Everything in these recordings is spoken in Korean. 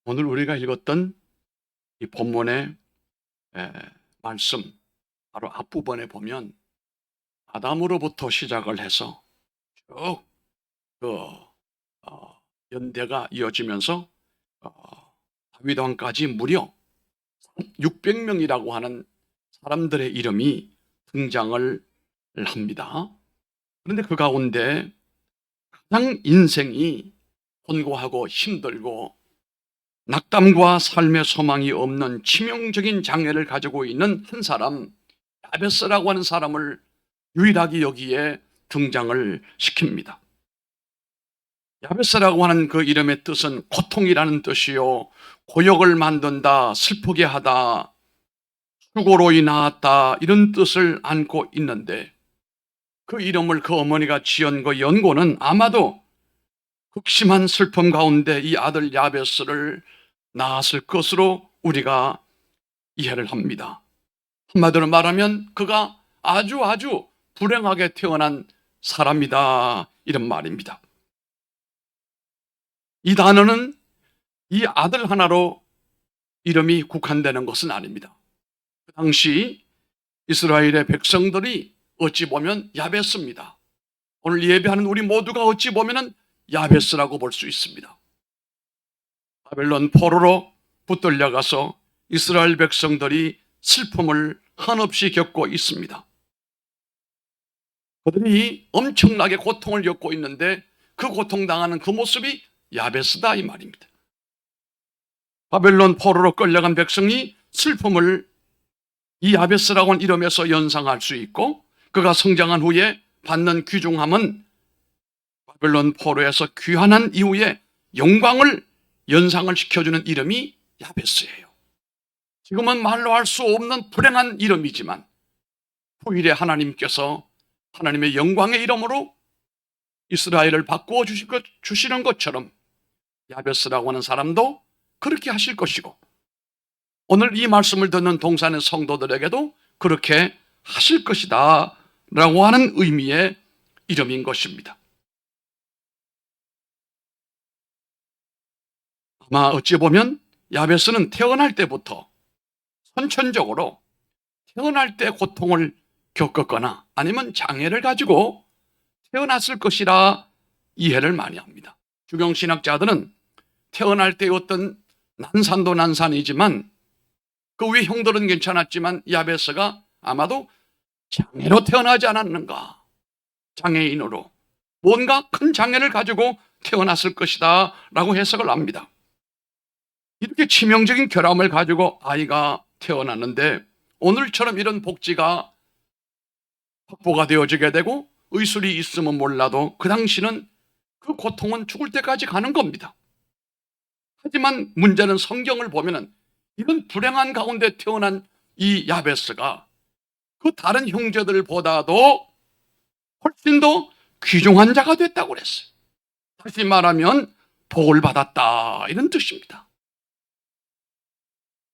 오늘 우리가 읽었던 이 본문의 에, 말씀 바로 앞부분에 보면 아담으로부터 시작을 해서 쭉 연대가 이어지면서 다윗 왕까지 무려 600명이라고 하는 사람들의 이름이 등장을 합니다. 그런데 그 가운데 가장 인생이 곤고하고 힘들고 낙담과 삶의 소망이 없는 치명적인 장애를 가지고 있는 한 사람, 야베스라고 하는 사람을 유일하게 여기에 등장을 시킵니다. 야베스라고 하는 그 이름의 뜻은 고통이라는 뜻이요, 고역을 만든다, 슬프게 하다, 수고로이 낳았다, 이런 뜻을 안고 있는데, 그 이름을 그 어머니가 지은 그 연고는 아마도 극심한 슬픔 가운데 이 아들 야베스를 낳았을 것으로 우리가 이해를 합니다. 한마디로 말하면 그가 아주 불행하게 태어난 사람이다, 이런 말입니다. 이 단어는 이 아들 하나로 이름이 국한되는 것은 아닙니다. 그 당시 이스라엘의 백성들이 어찌 보면 야베스입니다. 오늘 예배하는 우리 모두가 어찌 보면 야베스라고 볼 수 있습니다. 바벨론 포로로 붙들려가서 이스라엘 백성들이 슬픔을 한없이 겪고 있습니다. 그들이 엄청나게 고통을 겪고 있는데 그 고통당하는 그 모습이 야베스다, 이 말입니다. 바벨론 포로로 끌려간 백성이 슬픔을 이 야베스라고 하는 이름에서 연상할 수 있고, 그가 성장한 후에 받는 귀중함은 바벨론 포로에서 귀환한 이후에 영광을 연상을 시켜주는 이름이 야베스예요. 지금은 말로 할 수 없는 불행한 이름이지만 후일에 하나님께서 하나님의 영광의 이름으로 이스라엘을 바꾸어 주시는 것처럼 야베스라고 하는 사람도 그렇게 하실 것이고, 오늘 이 말씀을 듣는 동산의 성도들에게도 그렇게 하실 것이다 라고 하는 의미의 이름인 것입니다. 아마 어찌 보면 야베스는 태어날 때부터 선천적으로 태어날 때 고통을 겪었거나 아니면 장애를 가지고 태어났을 것이라 이해를 많이 합니다. 주경신학자들은 태어날 때 어떤 난산도 난산이지만 그 위에 형들은 괜찮았지만 야베스가 아마도 장애로 태어나지 않았는가, 장애인으로 뭔가 큰 장애를 가지고 태어났을 것이다 라고 해석을 합니다. 이렇게 치명적인 결함을 가지고 아이가 태어났는데 오늘처럼 이런 복지가 확보가 되어지게 되고 의술이 있으면 몰라도 그 당시는 그 고통은 죽을 때까지 가는 겁니다. 하지만 문제는 성경을 보면은 이런 불행한 가운데 태어난 이 야베스가 그 다른 형제들보다도 훨씬 더 귀중한 자가 됐다고 그랬어요. 다시 말하면 복을 받았다, 이런 뜻입니다.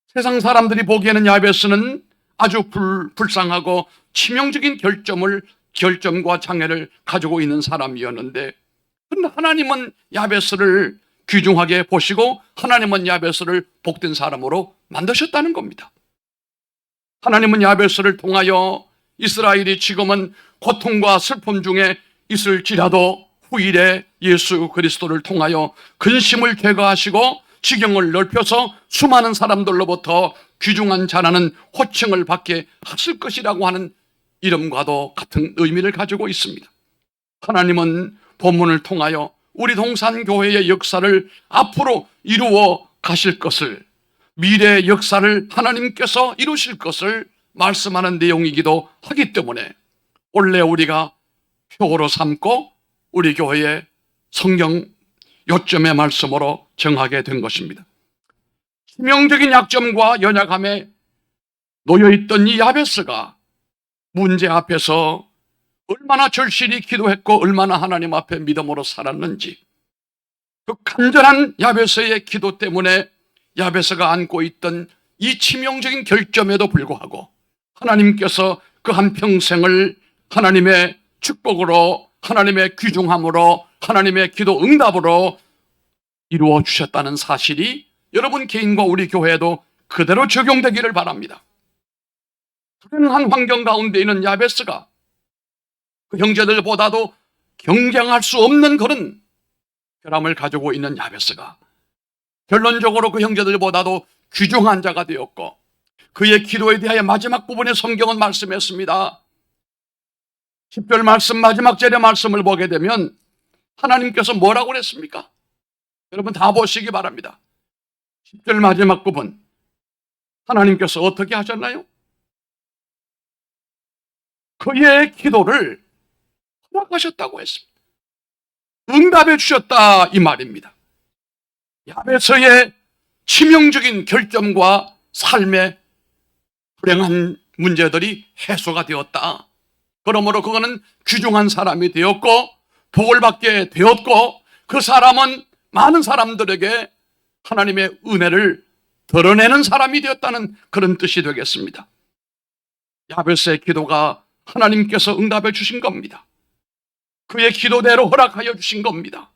세상 사람들이 보기에는 야베스는 아주 불쌍하고 치명적인 결점과 장애를 가지고 있는 사람이었는데, 하나님은 야베스를 귀중하게 보시고 하나님은 야베스를 복된 사람으로 만드셨다는 겁니다. 하나님은 야베스를 통하여 이스라엘이 지금은 고통과 슬픔 중에 있을지라도 후일에 예수 그리스도를 통하여 근심을 제거하시고 지경을 넓혀서 수많은 사람들로부터 귀중한 자라는 호칭을 받게 하실 것이라고 하는 이름과도 같은 의미를 가지고 있습니다. 하나님은 본문을 통하여 우리 동산교회의 역사를 앞으로 이루어 가실 것을, 미래의 역사를 하나님께서 이루실 것을 말씀하는 내용이기도 하기 때문에 원래 우리가 표어로 삼고 우리 교회의 성경 요점의 말씀으로 정하게 된 것입니다. 치명적인 약점과 연약함에 놓여있던 이 야베스가 문제 앞에서 얼마나 절실히 기도했고 얼마나 하나님 앞에 믿음으로 살았는지, 그 간절한 야베스의 기도 때문에 야베스가 안고 있던 이 치명적인 결점에도 불구하고 하나님께서 그 한평생을 하나님의 축복으로, 하나님의 귀중함으로, 하나님의 기도 응답으로 이루어 주셨다는 사실이 여러분 개인과 우리 교회에도 그대로 적용되기를 바랍니다. 불행한 환경 가운데 있는 야베스가 그 형제들보다도 경쟁할 수 없는 그런 결함을 가지고 있는 야베스가 결론적으로 그 형제들보다도 귀중한 자가 되었고, 그의 기도에 대하여 마지막 부분에 성경은 말씀했습니다. 10절 말씀 마지막 절의 말씀을 보게 되면 하나님께서 뭐라고 그랬습니까? 여러분 다 보시기 바랍니다. 10절 마지막 부분 하나님께서 어떻게 하셨나요? 그의 기도를 허락하셨다고 했습니다. 응답해 주셨다 이 말입니다. 야베스의 치명적인 결점과 삶의 불행한 문제들이 해소가 되었다. 그러므로 그거는 귀중한 사람이 되었고 복을 받게 되었고, 그 사람은 많은 사람들에게 하나님의 은혜를 드러내는 사람이 되었다는 그런 뜻이 되겠습니다. 야베스의 기도가 하나님께서 응답해 주신 겁니다. 그의 기도대로 허락하여 주신 겁니다.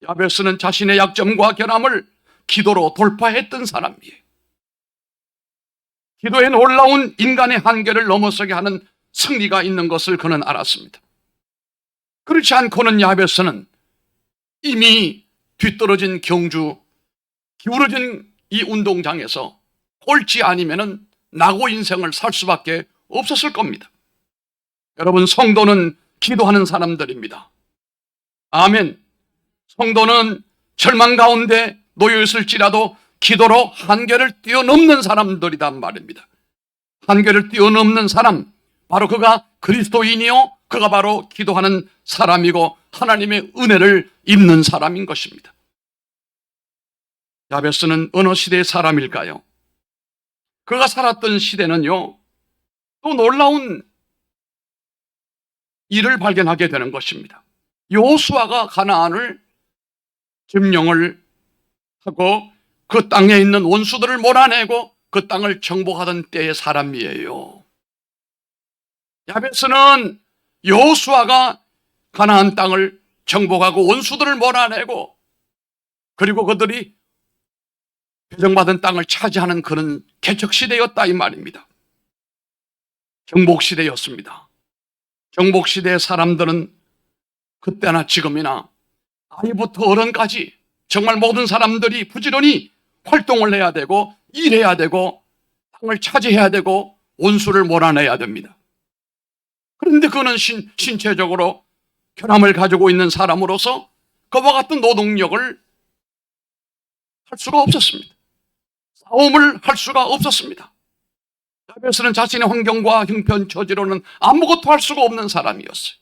야베스는 자신의 약점과 결함을 기도로 돌파했던 사람이에요. 기도에 놀라운 인간의 한계를 넘어서게 하는 승리가 있는 것을 그는 알았습니다. 그렇지 않고는 야베스는 이미 뒤떨어진 경주, 기울어진 이 운동장에서 옳지 아니면은 낙오 인생을 살 수밖에 없었을 겁니다. 여러분, 성도는 기도하는 사람들입니다. 아멘. 성도는 절망 가운데 놓여 있을지라도 기도로 한계를 뛰어넘는 사람들이란 말입니다. 한계를 뛰어넘는 사람, 바로 그가 그리스도인이요, 그가 바로 기도하는 사람이고 하나님의 은혜를 입는 사람인 것입니다. 야베스는 어느 시대의 사람일까요? 그가 살았던 시대는요, 또 놀라운 일을 발견하게 되는 것입니다. 여호수아가 가나안을 점령을 하고 그 땅에 있는 원수들을 몰아내고 그 땅을 정복하던 때의 사람이에요. 야베스는 여호수아가 가나안 땅을 정복하고 원수들을 몰아내고 그리고 그들이 배정받은 땅을 차지하는 그런 개척시대였다 이 말입니다. 정복시대였습니다. 정복시대의 사람들은 그때나 지금이나 아이부터 어른까지 정말 모든 사람들이 부지런히 활동을 해야 되고 일해야 되고 땅을 차지해야 되고 원수를 몰아내야 됩니다. 그런데 그는 신체적으로 결함을 가지고 있는 사람으로서 그와 같은 노동력을 할 수가 없었습니다. 싸움을 할 수가 없었습니다. 야베스는 자신의 환경과 형편 처지로는 아무것도 할 수가 없는 사람이었어요.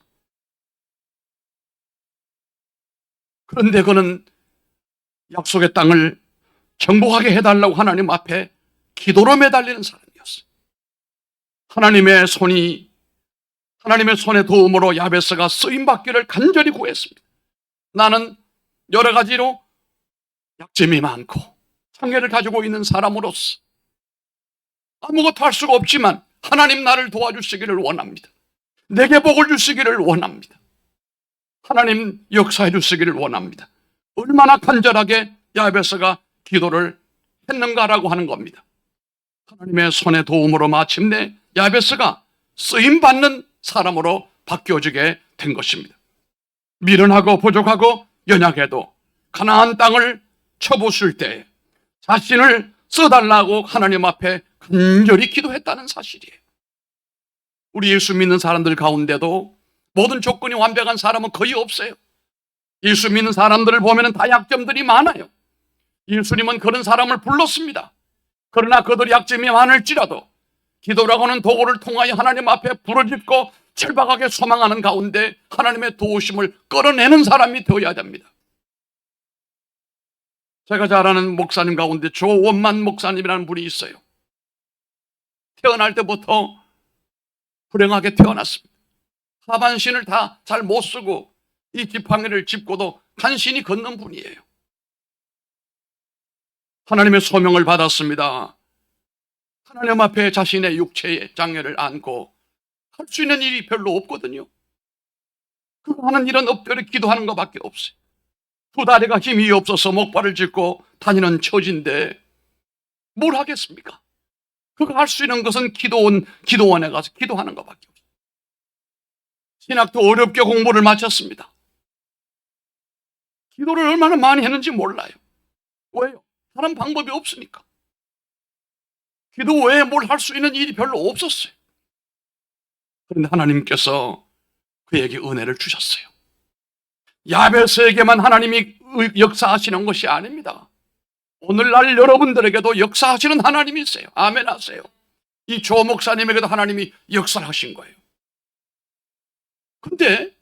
그런데 그는 약속의 땅을 정복하게 해달라고 하나님 앞에 기도로 매달리는 사람이었어요. 하나님의 손의 도움으로 야베스가 쓰임받기를 간절히 구했습니다. 나는 여러 가지로 약점이 많고 장애를 가지고 있는 사람으로서 아무것도 할 수가 없지만 하나님 나를 도와주시기를 원합니다. 내게 복을 주시기를 원합니다. 하나님 역사해 주시기를 원합니다. 얼마나 간절하게 야베스가 기도를 했는가라고 하는 겁니다. 하나님의 손의 도움으로 마침내 야베스가 쓰임받는 사람으로 바뀌어지게 된 것입니다. 미련하고 부족하고 연약해도 가나안 땅을 쳐보실 때 자신을 써달라고 하나님 앞에 간절히 기도했다는 사실이에요. 우리 예수 믿는 사람들 가운데도 모든 조건이 완벽한 사람은 거의 없어요. 예수 믿는 사람들을 보면 다 약점들이 많아요. 예수님은 그런 사람을 불렀습니다. 그러나 그들이 약점이 많을지라도 기도라고 하는 도구를 통하여 하나님 앞에 부르짖고 절박하게 소망하는 가운데 하나님의 도우심을 끌어내는 사람이 되어야 됩니다. 제가 잘 아는 목사님 가운데 조원만 목사님이라는 분이 있어요. 태어날 때부터 불행하게 태어났습니다. 하반신을 다 잘 못 쓰고 이 지팡이를 짚고도 간신히 걷는 분이에요. 하나님의 소명을 받았습니다. 하나님 앞에 자신의 육체의 장애를 안고 할 수 있는 일이 별로 없거든요. 그 하는 일은 엎드려 기도하는 것밖에 없어요. 두 다리가 힘이 없어서 목발을 짚고 다니는 처지인데 뭘 하겠습니까? 그거 할 수 있는 것은 기도원에 가서 기도하는 것밖에 없어요. 신학도 어렵게 공부를 마쳤습니다. 기도를 얼마나 많이 했는지 몰라요. 왜요? 다른 방법이 없으니까. 기도 외에 뭘 할 수 있는 일이 별로 없었어요. 그런데 하나님께서 그에게 은혜를 주셨어요. 야베스에게만 하나님이 역사하시는 것이 아닙니다. 오늘날 여러분들에게도 역사하시는 하나님이 있어요. 아멘 하세요. 이 조 목사님에게도 하나님이 역사를 하신 거예요. 근데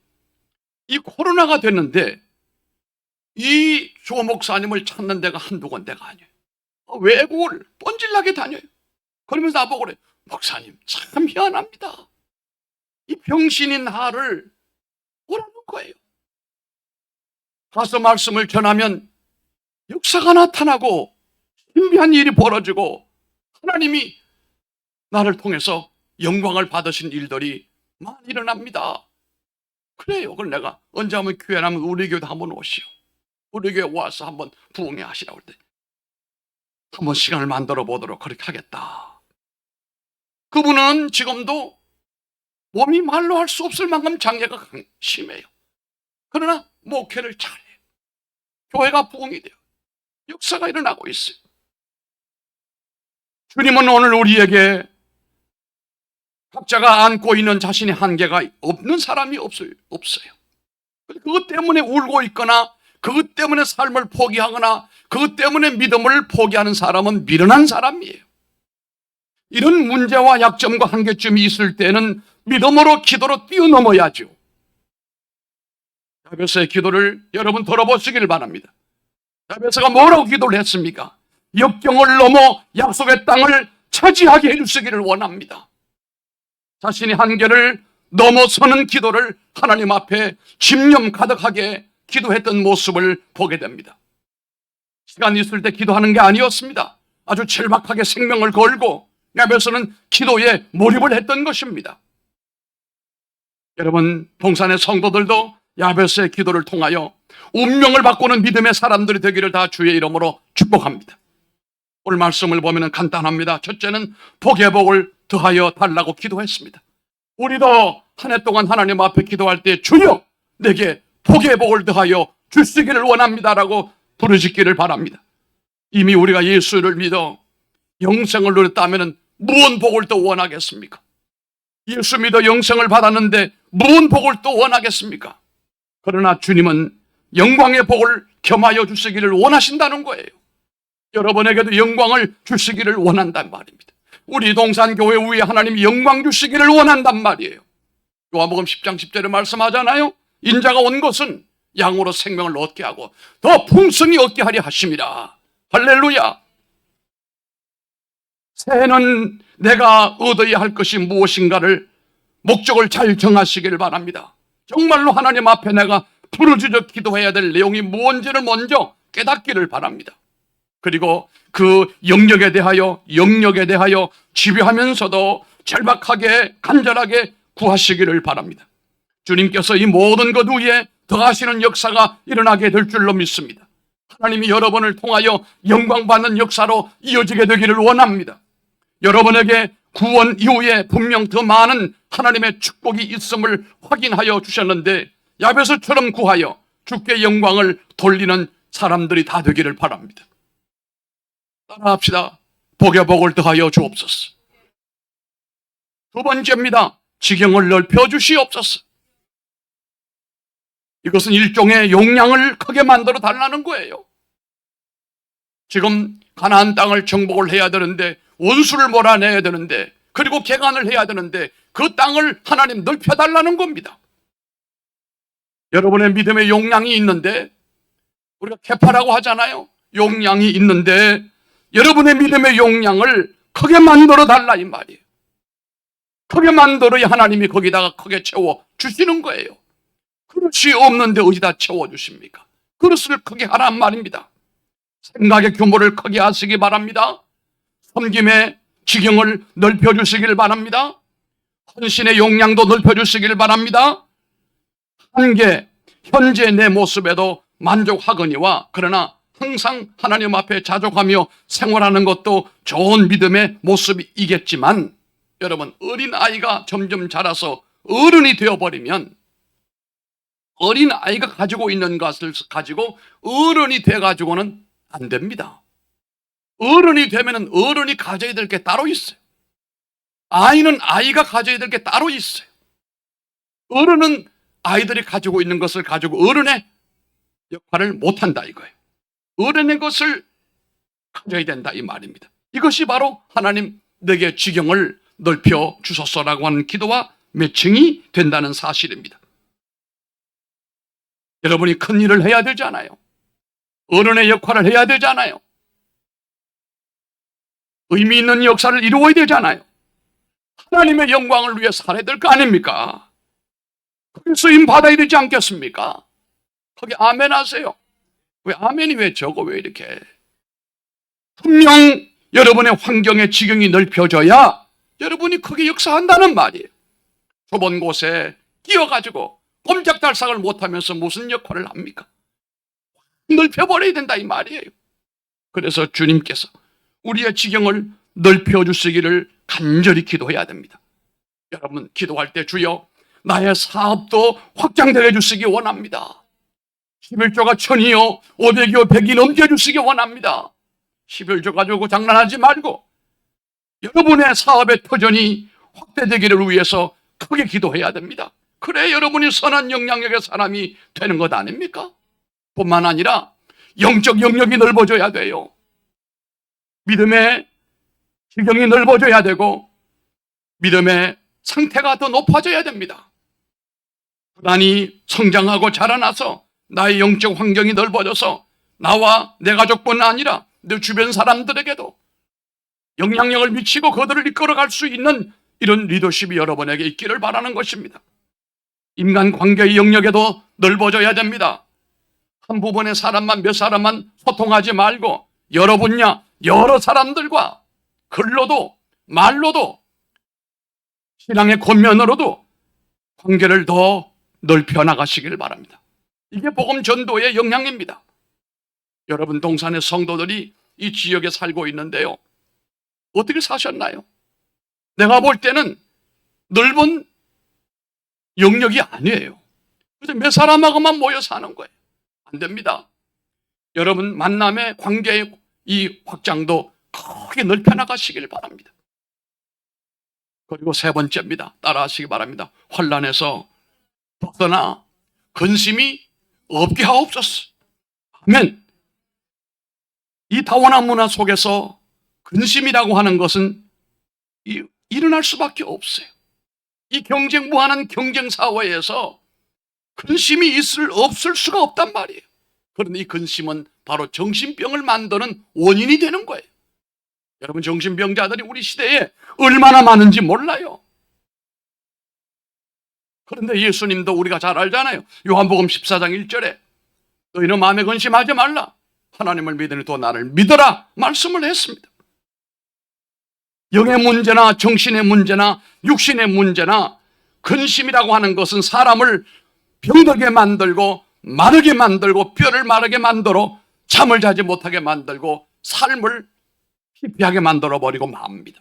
이 코로나가 됐는데 이 조 목사님을 찾는 데가 한두 군데가 아니에요. 외국을 뻔질나게 다녀요. 그러면서 나보고 그래, 목사님 참 희한합니다. 이 병신인 나를 뭐라는 거예요. 가서 말씀을 전하면 역사가 나타나고 신비한 일이 벌어지고 하나님이 나를 통해서 영광을 받으신 일들이 많이 일어납니다. 그래요. 그걸 내가 언제 한번 기회 나면 우리 교회도 한번 오시오. 우리 교회 와서 한번 부흥회 하시라고 할 때 한번 시간을 만들어 보도록 그렇게 하겠다. 그분은 지금도 몸이 말로 할 수 없을 만큼 장애가 심해요. 그러나 목회를 잘해요. 교회가 부흥이 돼요. 역사가 일어나고 있어요. 주님은 오늘 우리에게 각자가 안고 있는 자신의 한계가 없는 사람이 없어요. 그것 때문에 울고 있거나 그것 때문에 삶을 포기하거나 그것 때문에 믿음을 포기하는 사람은 미련한 사람이에요. 이런 문제와 약점과 한계점이 있을 때는 믿음으로 기도로 뛰어넘어야죠. 야베스의 기도를 여러분 들어보시길 바랍니다. 야베스가 뭐라고 기도를 했습니까? 역경을 넘어 약속의 땅을 차지하게 해주시기를 원합니다. 자신의 한계를 넘어서는 기도를 하나님 앞에 집념 가득하게 기도했던 모습을 보게 됩니다. 시간 있을 때 기도하는 게 아니었습니다. 아주 절박하게 생명을 걸고 야베스는 기도에 몰입을 했던 것입니다. 여러분, 동산의 성도들도 야베스의 기도를 통하여 운명을 바꾸는 믿음의 사람들이 되기를 다 주의 이름으로 축복합니다. 오늘 말씀을 보면 간단합니다. 첫째는 복의 복을 더하여 달라고 기도했습니다. 우리도 한 해 동안 하나님 앞에 기도할 때 주여 내게 복의 복을 더하여 주시기를 원합니다라고 부르짖기를 바랍니다. 이미 우리가 예수를 믿어 영생을 누렸다면 무슨 복을 또 원하겠습니까? 예수 믿어 영생을 받았는데 무슨 복을 또 원하겠습니까? 그러나 주님은 영광의 복을 겸하여 주시기를 원하신다는 거예요. 여러분에게도 영광을 주시기를 원한단 말입니다. 우리 동산교회 위에 하나님이 영광 주시기를 원한단 말이에요. 요한복음 10장 10절에 말씀하잖아요. 인자가 온 것은 양으로 생명을 얻게 하고 더 풍성히 얻게 하려 하심이라. 할렐루야. 새해는 내가 얻어야 할 것이 무엇인가를 목적을 잘 정하시길 바랍니다. 정말로 하나님 앞에 내가 부르짖어 기도해야 될 내용이 무엇인지를 먼저 깨닫기를 바랍니다. 그리고 그 영역에 대하여 지배하면서도 절박하게 간절하게 구하시기를 바랍니다. 주님께서 이 모든 것 위에 더하시는 역사가 일어나게 될 줄로 믿습니다. 하나님이 여러분을 통하여 영광받는 역사로 이어지게 되기를 원합니다. 여러분에게 구원 이후에 분명 더 많은 하나님의 축복이 있음을 확인하여 주셨는데 야베스처럼 구하여 주께 영광을 돌리는 사람들이 다 되기를 바랍니다. 따라합시다. 복의 복을 더하여 주옵소서. 두 번째입니다. 지경을 넓혀 주시옵소서. 이것은 일종의 용량을 크게 만들어 달라는 거예요. 지금 가나안 땅을 정복을 해야 되는데 원수를 몰아내야 되는데 그리고 개간을 해야 되는데 그 땅을 하나님 넓혀 달라는 겁니다. 여러분의 믿음의 용량이 있는데 우리가 케파라고 하잖아요. 용량이 있는데 여러분의 믿음의 용량을 크게 만들어 달라 이 말이에요. 크게 만들어야 하나님이 거기다가 크게 채워 주시는 거예요. 그릇이 없는데 어디다 채워 주십니까? 그릇을 크게 하란 말입니다. 생각의 규모를 크게 하시기 바랍니다. 섬김의 지경을 넓혀 주시길 바랍니다. 헌신의 용량도 넓혀 주시길 바랍니다. 한계, 현재 내 모습에도 만족하거니와 그러나 항상 하나님 앞에 자족하며 생활하는 것도 좋은 믿음의 모습이겠지만, 여러분, 어린아이가 점점 자라서 어른이 되어버리면 어린아이가 가지고 있는 것을 가지고 어른이 돼가지고는 안 됩니다. 어른이 되면 어른이 가져야 될 게 따로 있어요. 아이는 아이가 가져야 될 게 따로 있어요. 어른은 아이들이 가지고 있는 것을 가지고 어른의 역할을 못한다 이거예요. 어른의 것을 가져야 된다 이 말입니다. 이것이 바로 하나님 내게 지경을 넓혀 주소서라고 하는 기도와 매칭이 된다는 사실입니다. 여러분이 큰 일을 해야 되잖아요. 어른의 역할을 해야 되잖아요. 의미 있는 역사를 이루어야 되잖아요. 하나님의 영광을 위해 살아야 될 거 아닙니까? 그게 쓰임 받아야 되지 않겠습니까? 거기 아멘 하세요. 왜 아멘이 왜 적어? 왜 이렇게? 분명 여러분의 환경의 지경이 넓혀져야 여러분이 크게 역사한다는 말이에요. 좁은 곳에 끼어가지고 꼼짝달싹을 못하면서 무슨 역할을 합니까? 넓혀버려야 된다 이 말이에요. 그래서 주님께서 우리의 지경을 넓혀주시기를 간절히 기도해야 됩니다. 여러분 기도할 때 주여 나의 사업도 확장되게 해주시기 원합니다. 11조가 1000이요 500이요 100이 넘겨주시기 원합니다. 11조 가지고 장난하지 말고 여러분의 사업의 터전이 확대되기를 위해서 크게 기도해야 됩니다. 그래 여러분이 선한 영향력의 사람이 되는 것 아닙니까? 뿐만 아니라 영적 영역이 넓어져야 돼요. 믿음의 지경이 넓어져야 되고 믿음의 상태가 더 높아져야 됩니다. 부단히 성장하고 자라나서 나의 영적 환경이 넓어져서 나와 내 가족뿐 아니라 내 주변 사람들에게도 영향력을 미치고 그들을 이끌어갈 수 있는 이런 리더십이 여러분에게 있기를 바라는 것입니다. 인간관계의 영역에도 넓어져야 됩니다. 한 부분의 사람만 몇 사람만 소통하지 말고 여러 분야 여러 사람들과 글로도 말로도 신앙의 권면으로도 관계를 더 넓혀 나가시길 바랍니다. 이게 복음 전도의 영향입니다. 여러분 동산의 성도들이 이 지역에 살고 있는데요. 어떻게 사셨나요? 내가 볼 때는 넓은 영역이 아니에요. 그래서 몇 사람하고만 모여 사는 거예요. 안 됩니다. 여러분 만남의 관계의 이 확장도 크게 넓혀 나가시길 바랍니다. 그리고 세 번째입니다. 따라하시기 바랍니다. 환난에서 벗어나 근심이 없게 하옵소서. 아멘. 이 다원한 문화 속에서 근심이라고 하는 것은 일어날 수밖에 없어요. 이 경쟁 무한한 경쟁 사회에서 근심이 있을 없을 수가 없단 말이에요. 그런데 이 근심은 바로 정신병을 만드는 원인이 되는 거예요. 여러분 정신병자들이 우리 시대에 얼마나 많은지 몰라요. 그런데 예수님도 우리가 잘 알잖아요. 요한복음 14장 1절에 너희는 마음에 근심하지 말라. 하나님을 믿으니 또 나를 믿어라 말씀을 했습니다. 영의 문제나 정신의 문제나 육신의 문제나 근심이라고 하는 것은 사람을 병들게 만들고 마르게 만들고 뼈를 마르게 만들어 잠을 자지 못하게 만들고 삶을 피폐하게 만들어 버리고 맙니다.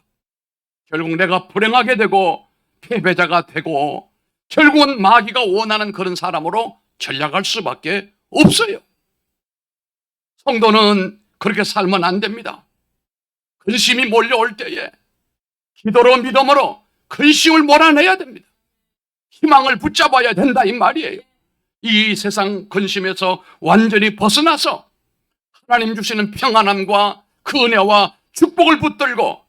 결국 내가 불행하게 되고 패배자가 되고 결국은 마귀가 원하는 그런 사람으로 전락할 수밖에 없어요. 성도는 그렇게 살면 안 됩니다. 근심이 몰려올 때에 기도로 믿음으로 근심을 몰아내야 됩니다. 희망을 붙잡아야 된다 이 말이에요. 이 세상 근심에서 완전히 벗어나서 하나님 주시는 평안함과 그 은혜와 축복을 붙들고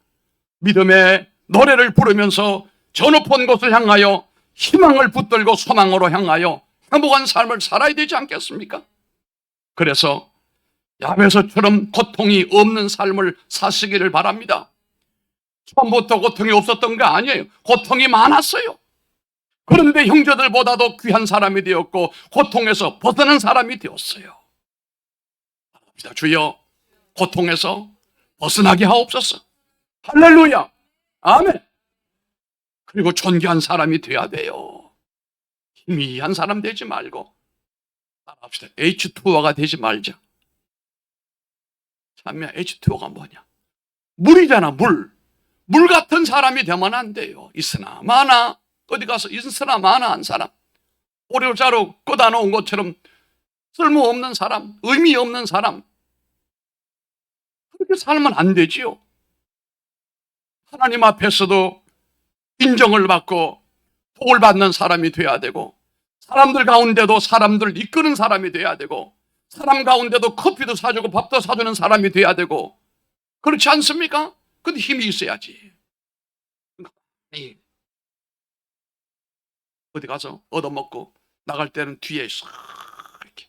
믿음의 노래를 부르면서 저 높은 곳을 향하여 희망을 붙들고 소망으로 향하여 행복한 삶을 살아야 되지 않겠습니까? 그래서 야베서처럼 고통이 없는 삶을 사시기를 바랍니다. 처음부터 고통이 없었던 거 아니에요. 고통이 많았어요. 그런데 형제들보다도 귀한 사람이 되었고 고통에서 벗어난 사람이 되었어요. 주여 고통에서 벗어나게 하옵소서. 할렐루야. 아멘. 그리고 존귀한 사람이 돼야 돼요. 희미한 사람 되지 말고 합시다. H2O가 되지 말자. 참야, H2O가 뭐냐? 물이잖아, 물. 물 같은 사람이 되면 안 돼요. 있으나 마나, 어디 가서 있으나 마나 한 사람, 오려자로 꽂아 놓은 것처럼 쓸모없는 사람, 의미 없는 사람, 그렇게 살면 안 되지요. 하나님 앞에서도 인정을 받고 복을 받는 사람이 돼야 되고, 사람들 가운데도 사람들을 이끄는 사람이 돼야 되고, 사람 가운데도 커피도 사주고 밥도 사주는 사람이 돼야 되고, 그렇지 않습니까? 근데 힘이 있어야지. 어디 가서 얻어먹고 나갈 때는 뒤에 싹 이렇게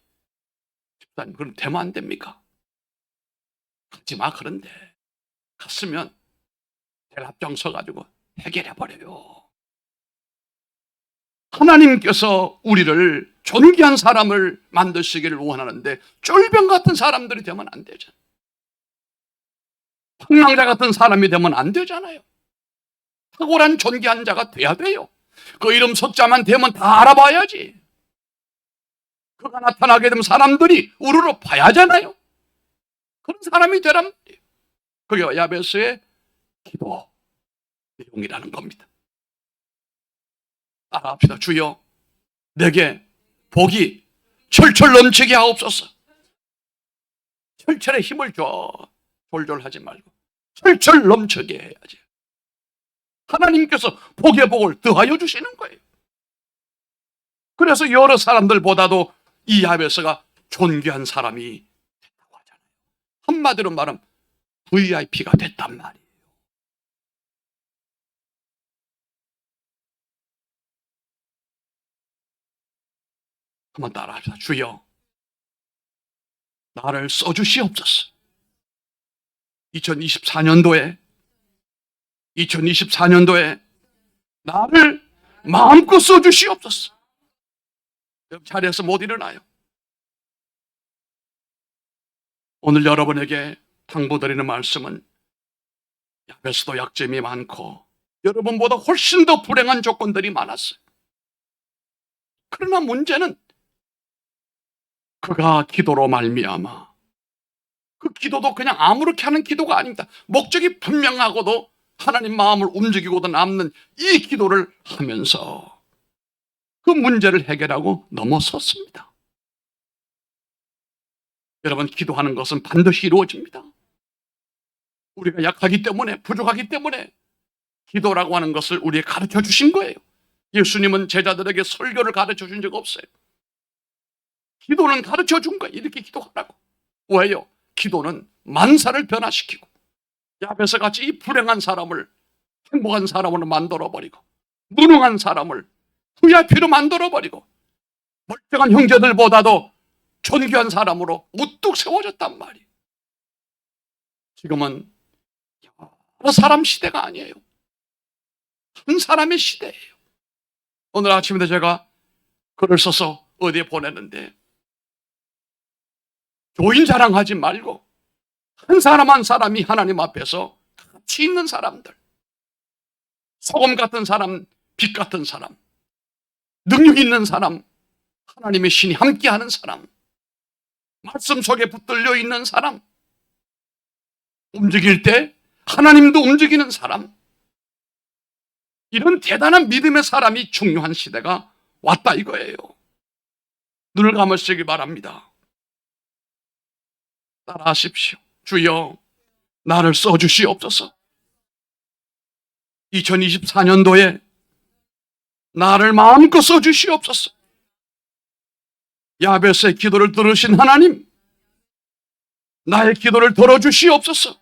집사님, 그럼 되면 안 됩니까? 가지 마. 그런데 갔으면 제가 앞장서 가지고 해결해 버려요. 하나님께서 우리를 존귀한 사람을 만드시기를 원하는데 쫄병 같은 사람들이 되면 안 되잖아요. 방랑자 같은 사람이 되면 안 되잖아요. 탁월한 존귀한 자가 돼야 돼요. 그 이름 석자만 되면 다 알아봐야지. 그가 나타나게 되면 사람들이 우르르 봐야 하잖아요. 그런 사람이 되란 말이에요. 그게 야베스의 기도 내용이라는 겁니다. 따라합시다. 주여, 내게 복이 철철 넘치게 하옵소서. 철철에 힘을 줘. 졸졸하지 말고 철철 넘치게 해야지. 하나님께서 복의 복을 더하여 주시는 거예요. 그래서 여러 사람들보다도 이 야베스가 존귀한 사람이 됐다고 하잖아요. 한마디로 말하면 VIP가 됐단 말이에요. 한번 따라합시다. 주여, 나를 써주시옵소서. 2024년도에 나를 마음껏 써주시옵소서. 자리에서 못 일어나요. 오늘 여러분에게 당부드리는 말씀은, 야베스도 약점이 많고 여러분보다 훨씬 더 불행한 조건들이 많았어요. 그러나 문제는 그가 기도로 말미암아, 그 기도도 그냥 아무렇게 하는 기도가 아닙니다. 목적이 분명하고도 하나님 마음을 움직이고도 남는 이 기도를 하면서 그 문제를 해결하고 넘어섰습니다. 여러분, 기도하는 것은 반드시 이루어집니다. 우리가 약하기 때문에, 부족하기 때문에 기도라고 하는 것을 우리에게 가르쳐 주신 거예요. 예수님은 제자들에게 설교를 가르쳐 준 적 없어요. 기도는 가르쳐 준 거예요. 이렇게 기도하라고. 왜요? 기도는 만사를 변화시키고 야베스 같이 이 불행한 사람을 행복한 사람으로 만들어버리고, 무능한 사람을 VIP로 만들어버리고, 멀쩡한 형제들보다도 존귀한 사람으로 우뚝 세워졌단 말이에요. 지금은 여러 사람 시대가 아니에요. 한 사람의 시대예요. 오늘 아침에 제가 글을 써서 어디에 보냈는데, 교인 자랑하지 말고 한 사람 한 사람이 하나님 앞에서 가치 있는 사람들, 소금 같은 사람, 빛 같은 사람, 능력 있는 사람, 하나님의 신이 함께하는 사람, 말씀 속에 붙들려 있는 사람, 움직일 때 하나님도 움직이는 사람, 이런 대단한 믿음의 사람이 중요한 시대가 왔다 이거예요. 눈을 감으시기 바랍니다. 따라하십시오. 주여, 나를 써주시옵소서. 2024년도에 나를 마음껏 써주시옵소서. 야베스의 기도를 들으신 하나님, 나의 기도를 들어주시옵소서.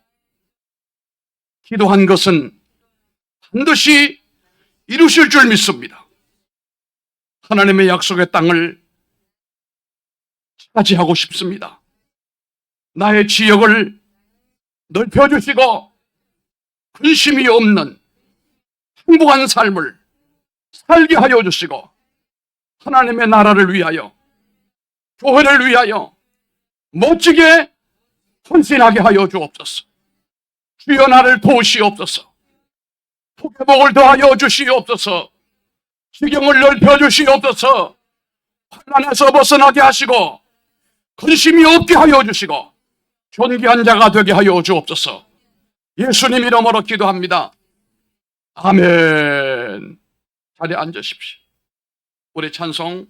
기도한 것은 반드시 이루실 줄 믿습니다. 하나님의 약속의 땅을 차지하고 싶습니다. 나의 지역을 넓혀주시고 근심이 없는 행복한 삶을 살게 하여 주시고, 하나님의 나라를 위하여, 교회를 위하여 멋지게 헌신하게 하여 주옵소서. 주여, 나를 도우시옵소서. 복의 복을 더하여 주시옵소서. 지경을 넓혀 주시옵소서. 환난에서 벗어나게 하시고 근심이 없게 하여 주시고 존귀한 자가 되게 하여 주옵소서. 예수님 이름으로 기도합니다. 아멘. 자리에 앉으십시오. 우리 찬송